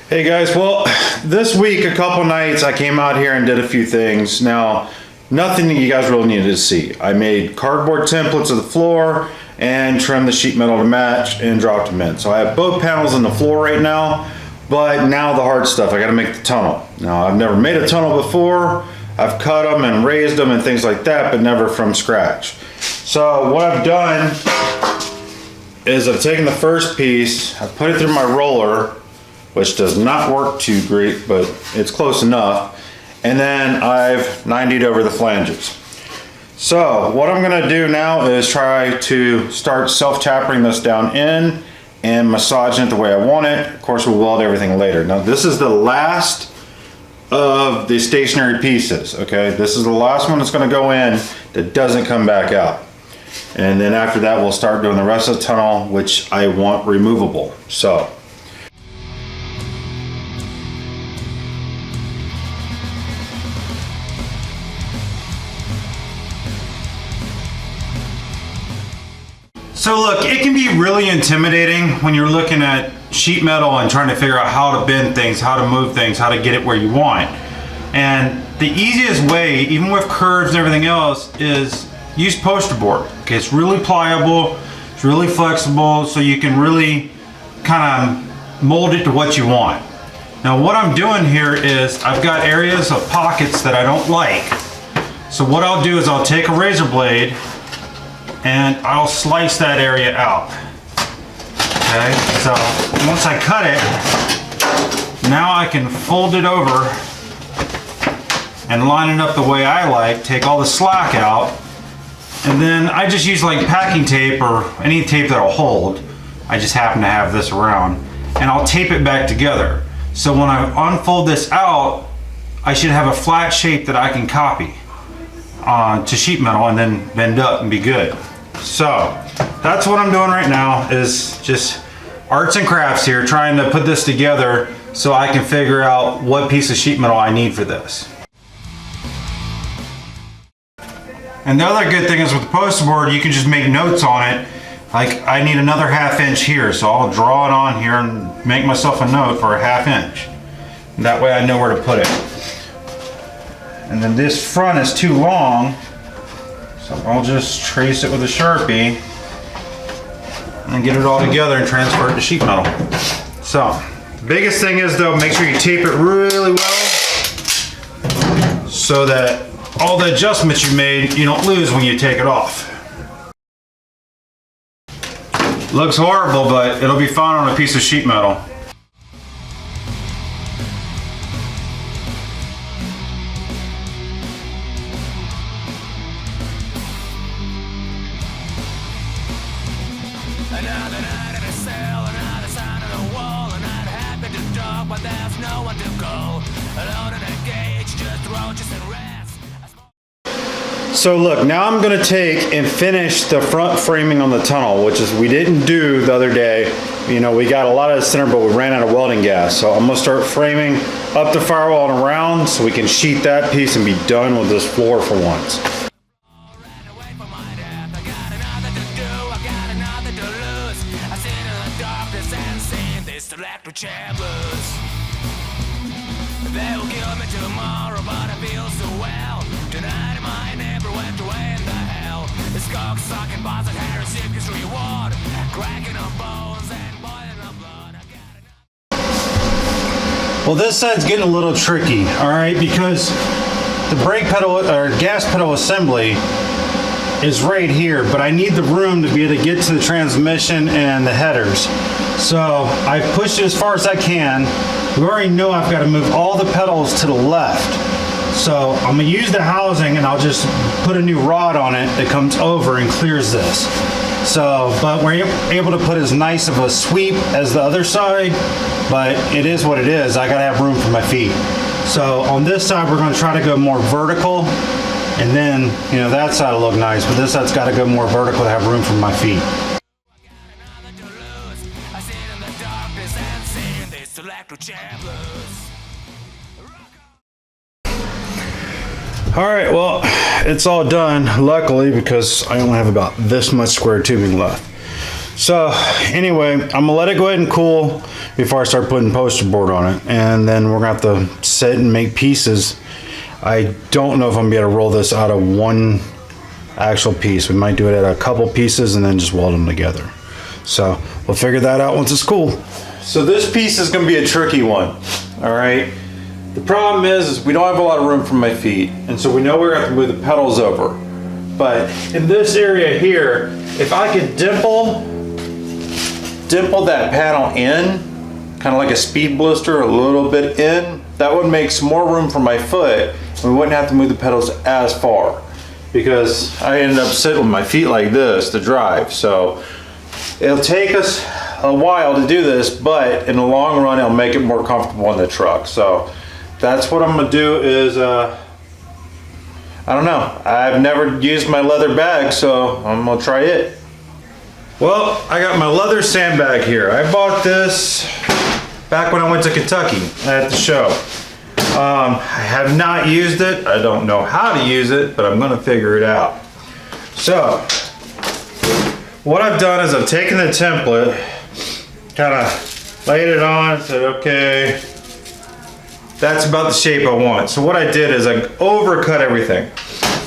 Hey guys, well, this week, a couple nights, I came out here and did a few things. Now, nothing that you guys really needed to see. I made cardboard templates of the floor and trimmed the sheet metal to match and dropped them in. So I have both panels on the floor right now, but now the hard stuff, I gotta make the tunnel. Now, I've never made a tunnel before. I've cut them and raised them and things like that, but never from scratch. So what I've done is I've taken the first piece, I've put it through my roller, which does not work too great, but it's close enough. And then I've 90'd over the flanges. So what I'm gonna do now is try to start self-tappering this down in and massaging it the way I want it. Of course, we'll weld everything later. Now this is the last of the stationary pieces, okay? This is the last one that's gonna go in that doesn't come back out. And then after that, we'll start doing the rest of the tunnel, which I want removable. So look, it can be really intimidating when you're looking at sheet metal and trying to figure out how to bend things, how to move things, how to get it where you want. And the easiest way, even with curves and everything else, is use poster board. Okay, it's really pliable, it's really flexible, so you can really kind of mold it to what you want. Now what I'm doing here is I've got areas of pockets that I don't like. So what I'll do is I'll take a razor blade and I'll slice that area out. Okay, so once I cut it, now I can fold it over and line it up the way I like, take all the slack out, and then I just use like packing tape or any tape that'll hold. I just happen to have this around, and I'll tape it back together. So when I unfold this out, I should have a flat shape that I can copy to sheet metal and then bend up and be good. So that's what I'm doing right now, is just arts and crafts here, trying to put this together so I can figure out what piece of sheet metal I need for this. And the other good thing is with the poster board, you can just make notes on it. Like I need another 1/2 inch here, so I'll draw it on here and make myself a note for a 1/2 inch. And that way I know where to put it. And then this front is too long, so I'll just trace it with a Sharpie and get it all together and transfer it to sheet metal. So, the biggest thing is though, make sure you tape it really well so that all the adjustments you made, you don't lose when you take it off. Looks horrible, but it'll be fine on a piece of sheet metal. Another night in a cell, another sign on the wall, and I'd happen to talk, but there's no one to call. Alone in a cage, just roaches and rats. So look, now I'm gonna take and finish the front framing on the tunnel, which is we didn't do the other day. You know, we got a lot of the center, but we ran out of welding gas. So I'm gonna start framing up the firewall and around so we can sheet that piece and be done with this floor for once. They will kill me tomorrow, but I feel so well. Tonight my neighbor went away in the hell. This cock sucking boss at Harry Sick's reward. Cracking on bones and boiling on blood. Well, this side's getting a little tricky, all right, because the brake pedal or gas pedal assembly is right here, but I need the room to be able to get to the transmission and the headers. So I pushed it as far as I can. We already know I've got to move all the pedals to the left. So I'm gonna use the housing and I'll just put a new rod on it that comes over and clears this. So, but we're able to put as nice of a sweep as the other side, but it is what it is. I gotta have room for my feet. So on this side, we're gonna try to go more vertical, and then, you know, that side will look nice, but this side's gotta go more vertical to have room for my feet. All right, well, it's all done, luckily, because I only have about this much square tubing left. So anyway, I'm gonna let it go ahead and cool before I start putting poster board on it. And then we're gonna have to sit and make pieces. I don't know if I'm gonna be able to roll this out of one actual piece. We might do it at a couple pieces and then just weld them together. So we'll figure that out once it's cool. So this piece is gonna be a tricky one, all right? The problem is we don't have a lot of room for my feet, and so we know we're gonna have to move the pedals over. But in this area here, if I could dimple that panel in, kind of like a speed blister, a little bit in, that would make some more room for my foot, and we wouldn't have to move the pedals as far. Because I ended up sitting with my feet like this to drive. So it'll take us a while to do this, but in the long run, it'll make it more comfortable in the truck. So that's what I'm gonna do is, I don't know. I've never used my leather bag, so I'm gonna try it. Well, I got my leather sandbag here. I bought this back when I went to Kentucky at the show. I have not used it. I don't know how to use it, but I'm gonna figure it out. So, what I've done is I've taken the template, kind of laid it on, said, okay, that's about the shape I want. So what I did is I overcut everything.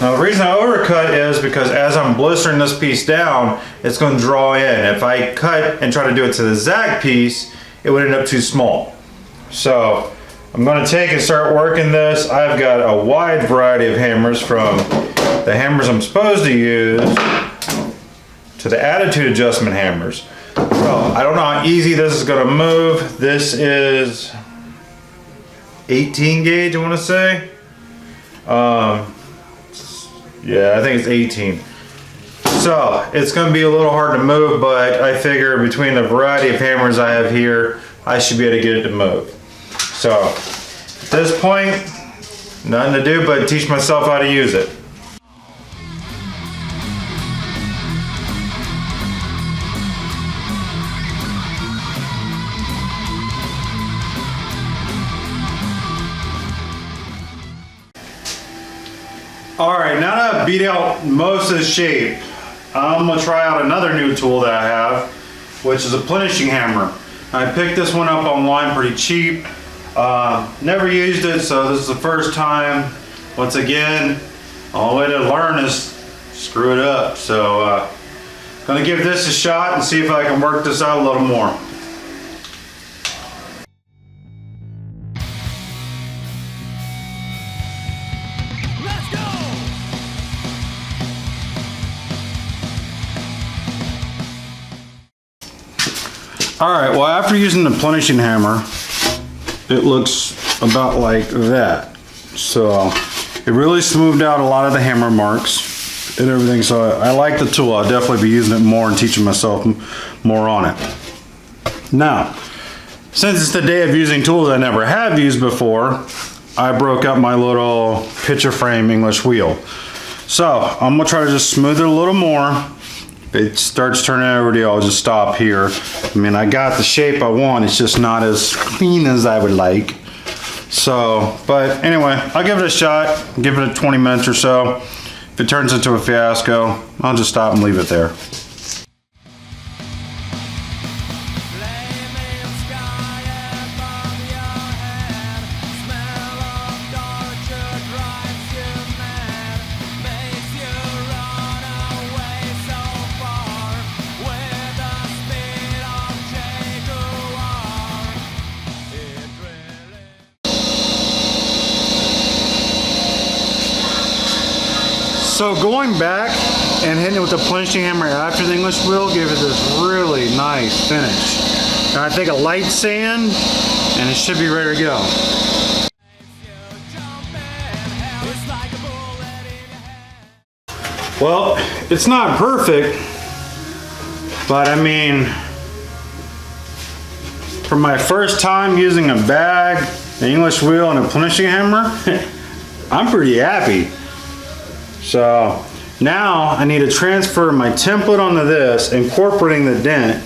Now the reason I overcut is because as I'm blistering this piece down, it's going to draw in. If I cut and try to do it to the zag piece, it would end up too small. So I'm going to take and start working this. I've got a wide variety of hammers, from the hammers I'm supposed to use to the attitude adjustment hammers. So I don't know how easy this is going to move. This is 18 gauge, I want to say. Yeah, I think it's 18. So it's going to be a little hard to move, but I figure between the variety of hammers I have here, I should be able to get it to move. So at this point, nothing to do but teach myself how to use it. All right, now that I've beat out most of the shape, I'm gonna try out another new tool that I have, which is a plenishing hammer. I picked this one up online pretty cheap. Never used it, so this is the first time. Once again, the only way to learn is screw it up. So, gonna give this a shot and see if I can work this out a little more. All right, well, after using the plenishing hammer, it looks about like that. So it really smoothed out a lot of the hammer marks and everything. So I like the tool. I'll definitely be using it more and teaching myself more on it. Now, since it's the day of using tools I never have used before, I broke up my little picture frame English wheel. So I'm gonna try to just smooth it a little more. If it starts turning over, I'll just stop here. I mean, I got the shape I want, it's just not as clean as I would like. So, but anyway, I'll give it a shot, give it 20 minutes or so. If it turns into a fiasco, I'll just stop and leave it there. So going back and hitting it with the plenishing hammer after the English wheel gave it this really nice finish. Now I think a light sand and it should be ready to go. Well, it's not perfect, but I mean, for my first time using a bag, an English wheel, and a plenishing hammer, I'm pretty happy. So now I need to transfer my template onto this, incorporating the dent,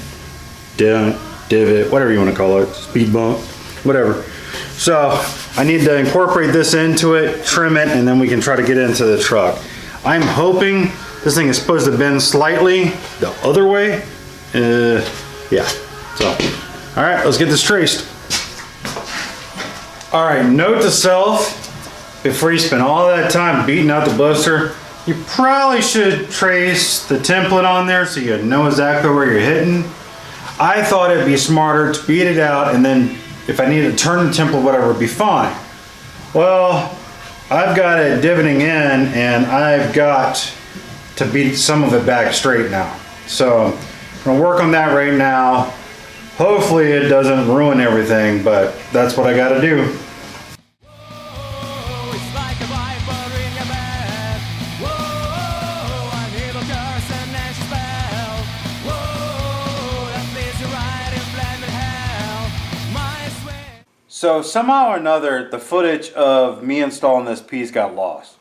divot, whatever you want to call it, speed bump, whatever. So I need to incorporate this into it, trim it, and then we can try to get it into the truck. I'm hoping this thing is supposed to bend slightly the other way, Yeah. So, all right, let's get this traced. All right, note to self, before you spend all that time beating out the blister, you probably should trace the template on there so you know exactly where you're hitting. I thought it'd be smarter to beat it out, and then if I needed to turn the template, whatever, it'd be fine. Well, I've got it divoting in, and I've got to beat some of it back straight now. So I'm gonna work on that right now. Hopefully it doesn't ruin everything, but that's what I gotta do. So somehow or another, the footage of me installing this piece got lost.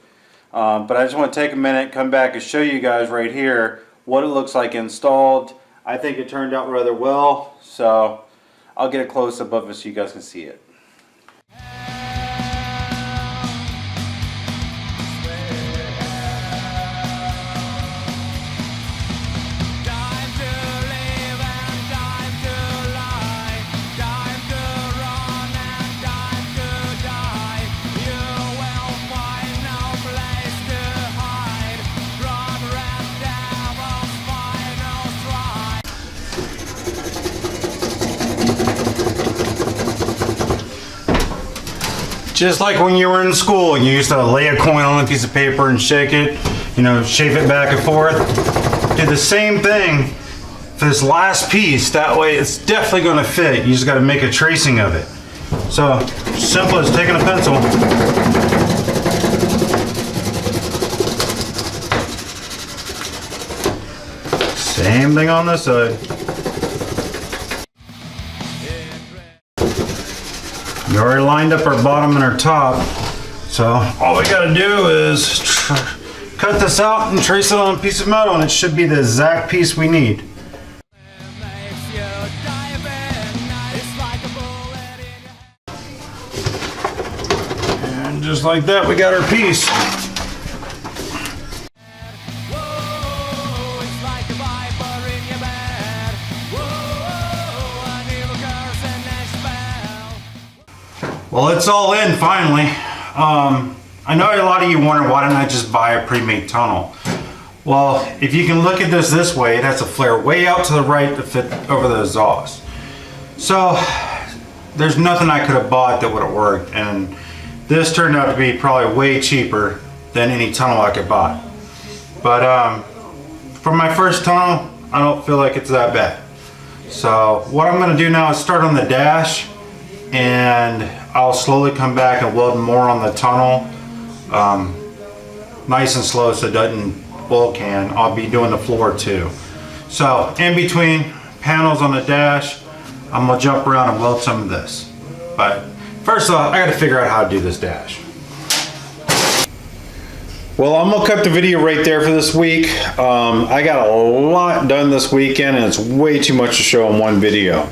But I just want to take a minute, come back and show you guys right here what it looks like installed. I think it turned out rather well, so I'll get a close-up of it so you guys can see it. Just like when you were in school and you used to lay a coin on a piece of paper and shake it, you know, shake it back and forth. Do the same thing for this last piece. That way it's definitely going to fit. You just got to make a tracing of it. So, simple as taking a pencil. Same thing on this side. We already lined up our bottom and our top, so all we gotta do is cut this out and trace it on a piece of metal, and it should be the exact piece we need. And just like that, we got our piece. Well, it's all in finally. I know a lot of you wonder, why didn't I just buy a pre-made tunnel? Well, if you can look at this way, it has to flare way out to the right to fit over the exhaust. So there's nothing I could have bought that would have worked, and this turned out to be probably way cheaper than any tunnel I could buy. But for my first tunnel, I don't feel like it's that bad. So what I'm gonna do now is start on the dash, and I'll slowly come back and weld more on the tunnel, nice and slow so it doesn't bulk can. I'll be doing the floor too. So in between panels on the dash, I'm gonna jump around and weld some of this. But first off, I gotta figure out how to do this dash. Well, I'm gonna cut the video right there for this week. I got a lot done this weekend, and it's way too much to show in one video.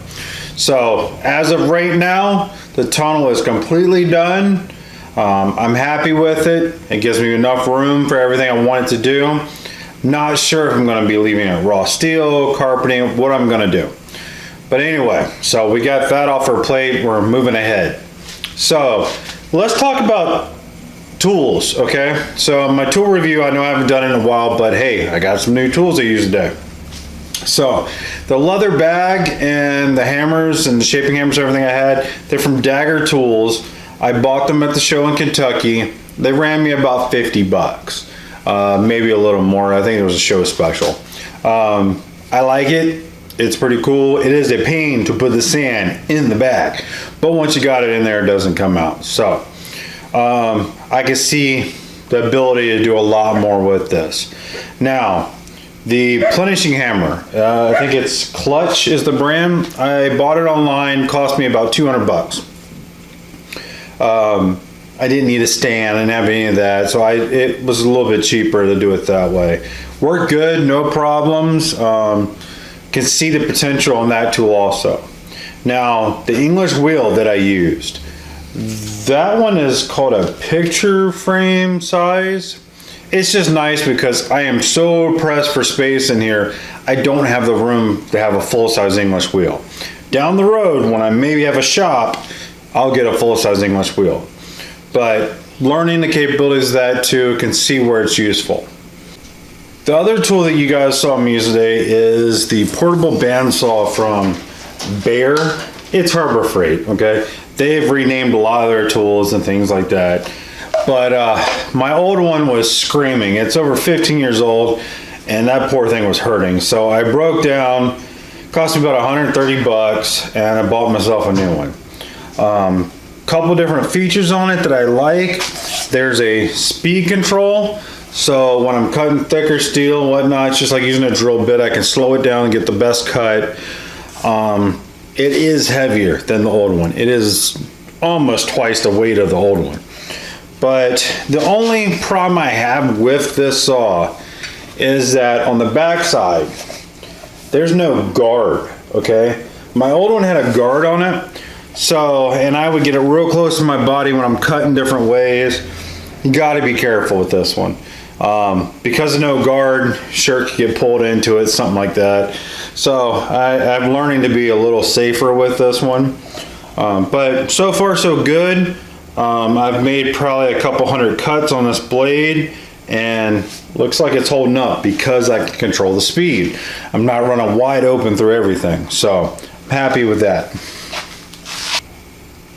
So as of right now, the tunnel is completely done. I'm happy with it. It gives me enough room for everything I want it to do. Not sure if I'm going to be leaving it raw steel, carpeting, what I'm going to do. But anyway, so we got that off our plate. We're moving ahead. So let's talk about tools, okay? So my tool review, I know I haven't done it in a while, but hey, I got some new tools I use today. So the leather bag and the hammers and the shaping hammers, everything I had, they're from Dagger Tools. I bought them at the show in Kentucky. They ran me about 50 bucks, maybe a little more. I think it was a show special. I like it. It's pretty cool. It is a pain to put the sand in the bag, but once you got it in there, it doesn't come out. So I can see the ability to do a lot more with this. Now, the plenishing hammer, I think it's Clutch is the brand. I bought it online, cost me about 200 bucks. I didn't need a stand, I didn't have any of that, so it was a little bit cheaper to do it that way. Worked good, no problems. Can see the potential on that tool also. Now, the English wheel that I used, that one is called a picture frame size. it's just nice because I am so pressed for space in here. I don't have the room to have a full-size English wheel. Down the road, when I maybe have a shop, I'll get a full-size English wheel. But learning the capabilities of that too, can see where it's useful. The other tool that you guys saw me use today is the portable bandsaw from Bear. It's Harbor Freight, okay? They've renamed a lot of their tools and things like that. But my old one was screaming. It's over 15 years old, and that poor thing was hurting. So I broke down, cost me about 130 bucks, and I bought myself a new one. Couple different features on it that I like. There's a speed control. So when I'm cutting thicker steel and whatnot, it's just like using a drill bit. I can slow it down and get the best cut. It is heavier than the old one. It is almost twice the weight of the old one. But the only problem I have with this saw is that on the back side, there's no guard, okay? My old one had a guard on it. So, and I would get it real close to my body when I'm cutting different ways. You gotta be careful with this one. Because of no guard, shirt could get pulled into it, something like that. So I'm learning to be a little safer with this one. But so far so good. I've made probably a couple hundred cuts on this blade, and looks like it's holding up because I can control the speed. I'm not running wide open through everything, so I'm happy with that.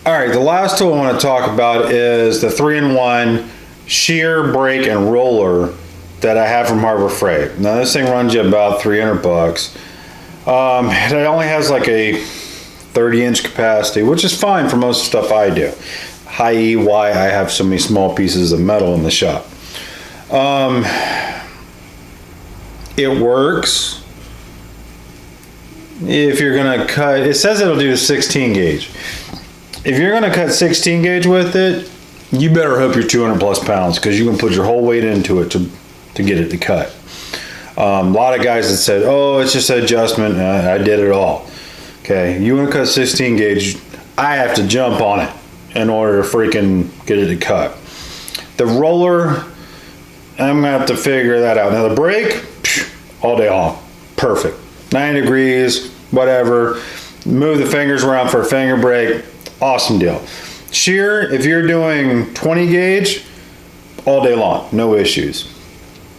All right, the last tool I want to talk about is the 3-in-1 shear, brake, and roller that I have from Harbor Freight. Now this thing runs you about 300 bucks. It only has like a 30-inch capacity, which is fine for most stuff I do. I.e. why I have so many small pieces of metal in the shop. It works. If you're gonna cut, it says it'll do 16 gauge. If you're gonna cut 16 gauge with it, you better hope you're 200 plus pounds, because you can put your whole weight into it to get it to cut. A lot of guys that said, oh, it's just an adjustment. I did it all. Okay, you want to cut 16 gauge, I have to jump on it in order to freaking get it to cut. The roller, I'm gonna have to figure that out. Now the brake, all day long, perfect. 90 degrees, whatever. Move the fingers around for a finger brake, awesome deal. Shear, if you're doing 20 gauge, all day long, no issues.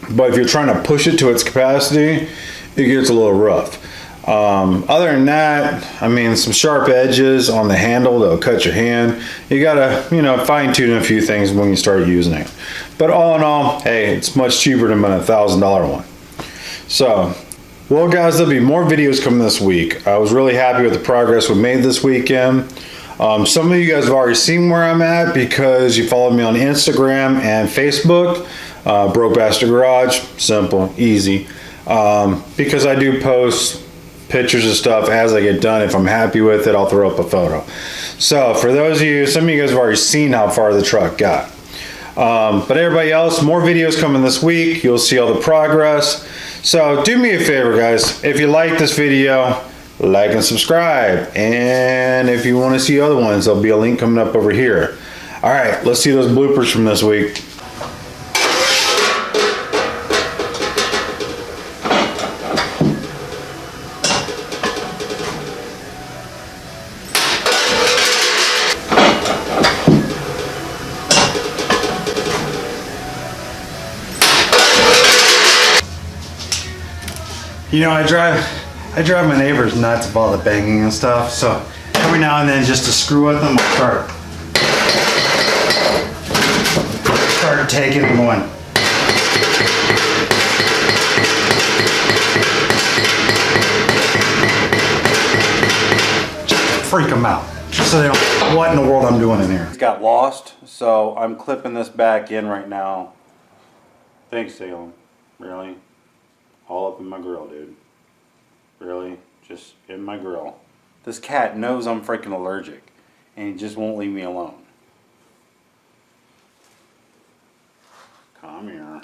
But if you're trying to push it to its capacity, it gets a little rough. Other than that, I mean, some sharp edges on the handle that'll cut your hand. You gotta, you know, fine tune a few things when you start using it. But all in all, hey, it's much cheaper than a $1,000 one. So, well guys, there'll be more videos coming this week. I was really happy with the progress we made this weekend. Some of you guys have already seen where I'm at because you followed me on Instagram and Facebook. Broke Bastard Garage, simple, easy. Because I do post pictures of stuff as I get done. If I'm happy with it, I'll throw up a photo. So for those of you, some of you guys have already seen how far the truck got. But everybody else, more videos coming this week. You'll see all the progress. So do me a favor, guys. If you like this video, like and subscribe. And if you want to see other ones, there'll be a link coming up over here. All right, let's see those bloopers from this week. You know, I drive my neighbors nuts with all the banging and stuff, so every now and then just to screw with them, I'll start taking and going. Just freak them out, just so they don't, what in the world I'm doing in here. It got lost, so I'm clipping this back in right now. Thanks, Salem. Really? All up in my grill, dude. Really? Just in my grill. This cat knows I'm freaking allergic, and he just won't leave me alone. Come here.